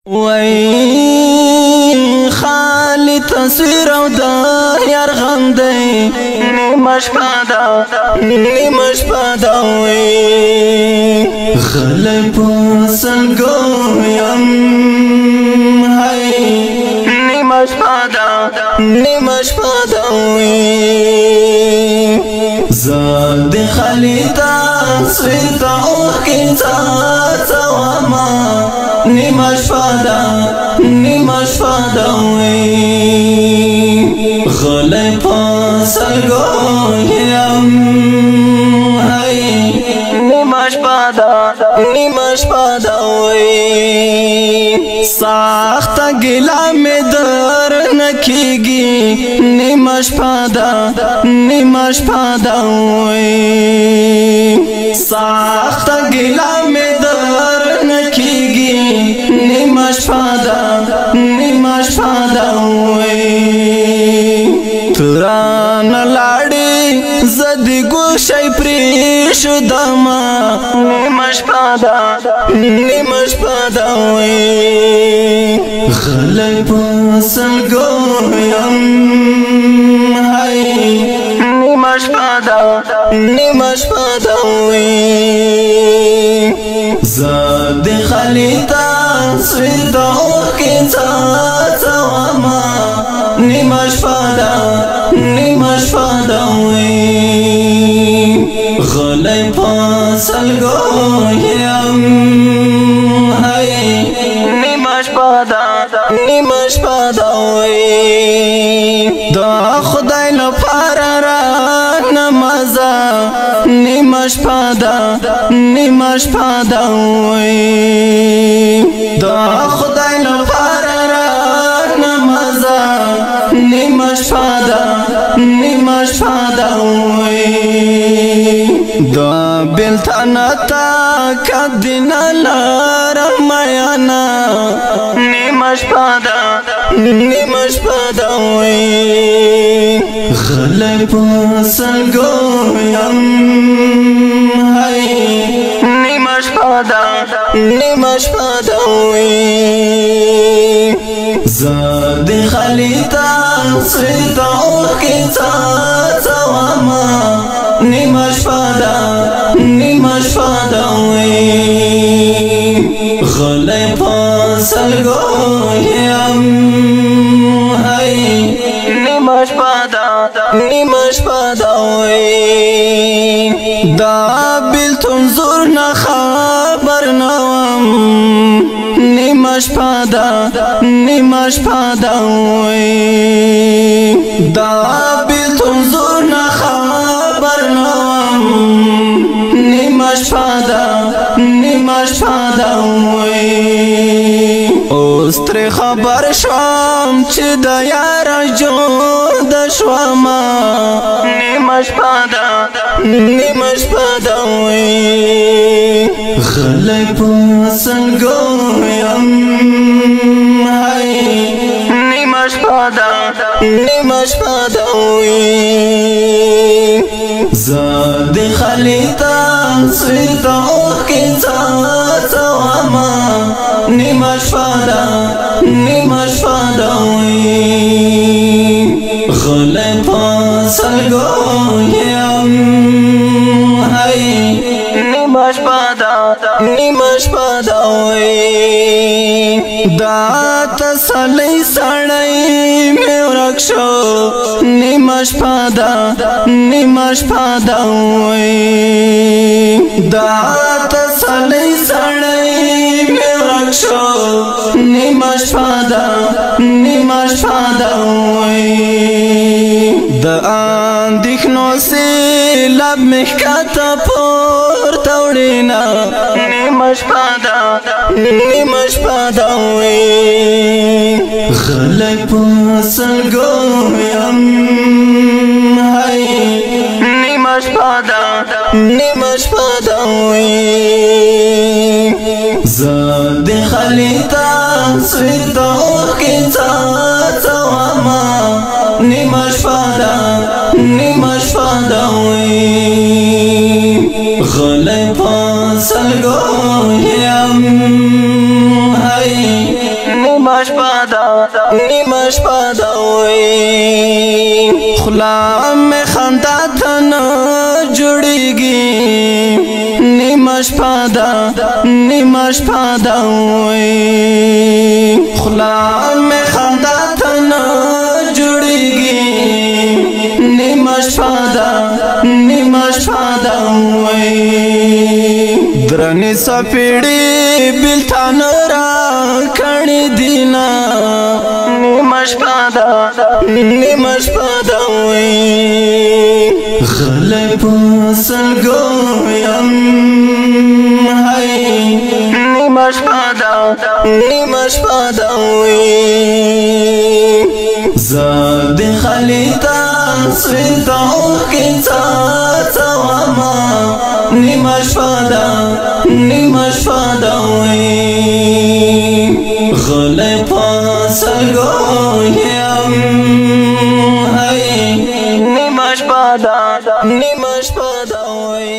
وای خالی تصویر او د یار غم دی نیمه شپه ده وای غلی په سلګو یم هی نیمه شپه ده وای زه د خالی تصویر ته اوښکې څاڅومه نیمه شپه ده وای غلی په سلګو یم هی نیمه شپه ده وای سخته ګیله مې در نه کېږي نیمه شپه ده وای سخته ګیله مې در نه کېږي نیمه شپه ده وای ترانه لاړې زه د ګوشۍ پرېښودمه نیمه شپه ده وای غلی په سلګو یم هی نیمه شپه ده وای زه د خالي تصویر ته اوښکې څاڅومه نیمه شپه ده وای غلی په سلګو یم هی نیمه شپه ده وای د خدای لپاره را نمازه نیمه شپه ده وای د خدای لپاره را نمازه نیمه شپه ده وای دا بلتانه تا کدینا لارم میانا نیمه شپه ده وای غلی په سلګو یم هی نیمه شپه ده وای زه د خالي تصویر ته اوښکې څاڅومه نیمه شپه ده وای غلی په سلګو یم هی نیمه شپه ده وای دا بلتون زور نه خبر نه وم نیمه شپه ده وای دا بلتون زور نه خبر نه وم نیمه شپه ده وای اوس ترې خبر شوم چې د یار جوړ شوم نیمه شپه ده وای غلی په سلګو یم هی نیمه شپه ده وای زه د خالي تصویر ته اوښکې څاڅومه نیمه شپه ده وای غلی په سلګو یم هی نیمه شپه ده وای دا تسلی سړی مې ورک شو نیمه شپه ده وای دا تسلی سړی مې ورک شو نیمه شپه ده وای د اندېښنو سیلاب مې ښکته پورته وړینا نیمه شپه ده وای غلی په سلګو یم هی نیمه شپه ده وای زه د خالي تصویر ته اوښکې څاڅومه نیمه شپه ده وای غلی په سلګو یم هی نیمه شپه ده وی خلا مې خندا ته نه جوړېږي نیمه شپه ده وی خلا مې خندا ته نه جوړېږي نیمه شپه ده وی درنې سپېړې بلتان را کړې دینا نیمه شپه ده وی غلی په سلګو یم هی نیمه شپه ده وی زه د خالي تصویر د اوښکې څاڅومه نیمه شپه ده وی غلی په سلګو یم هی نیمه شپه ده وی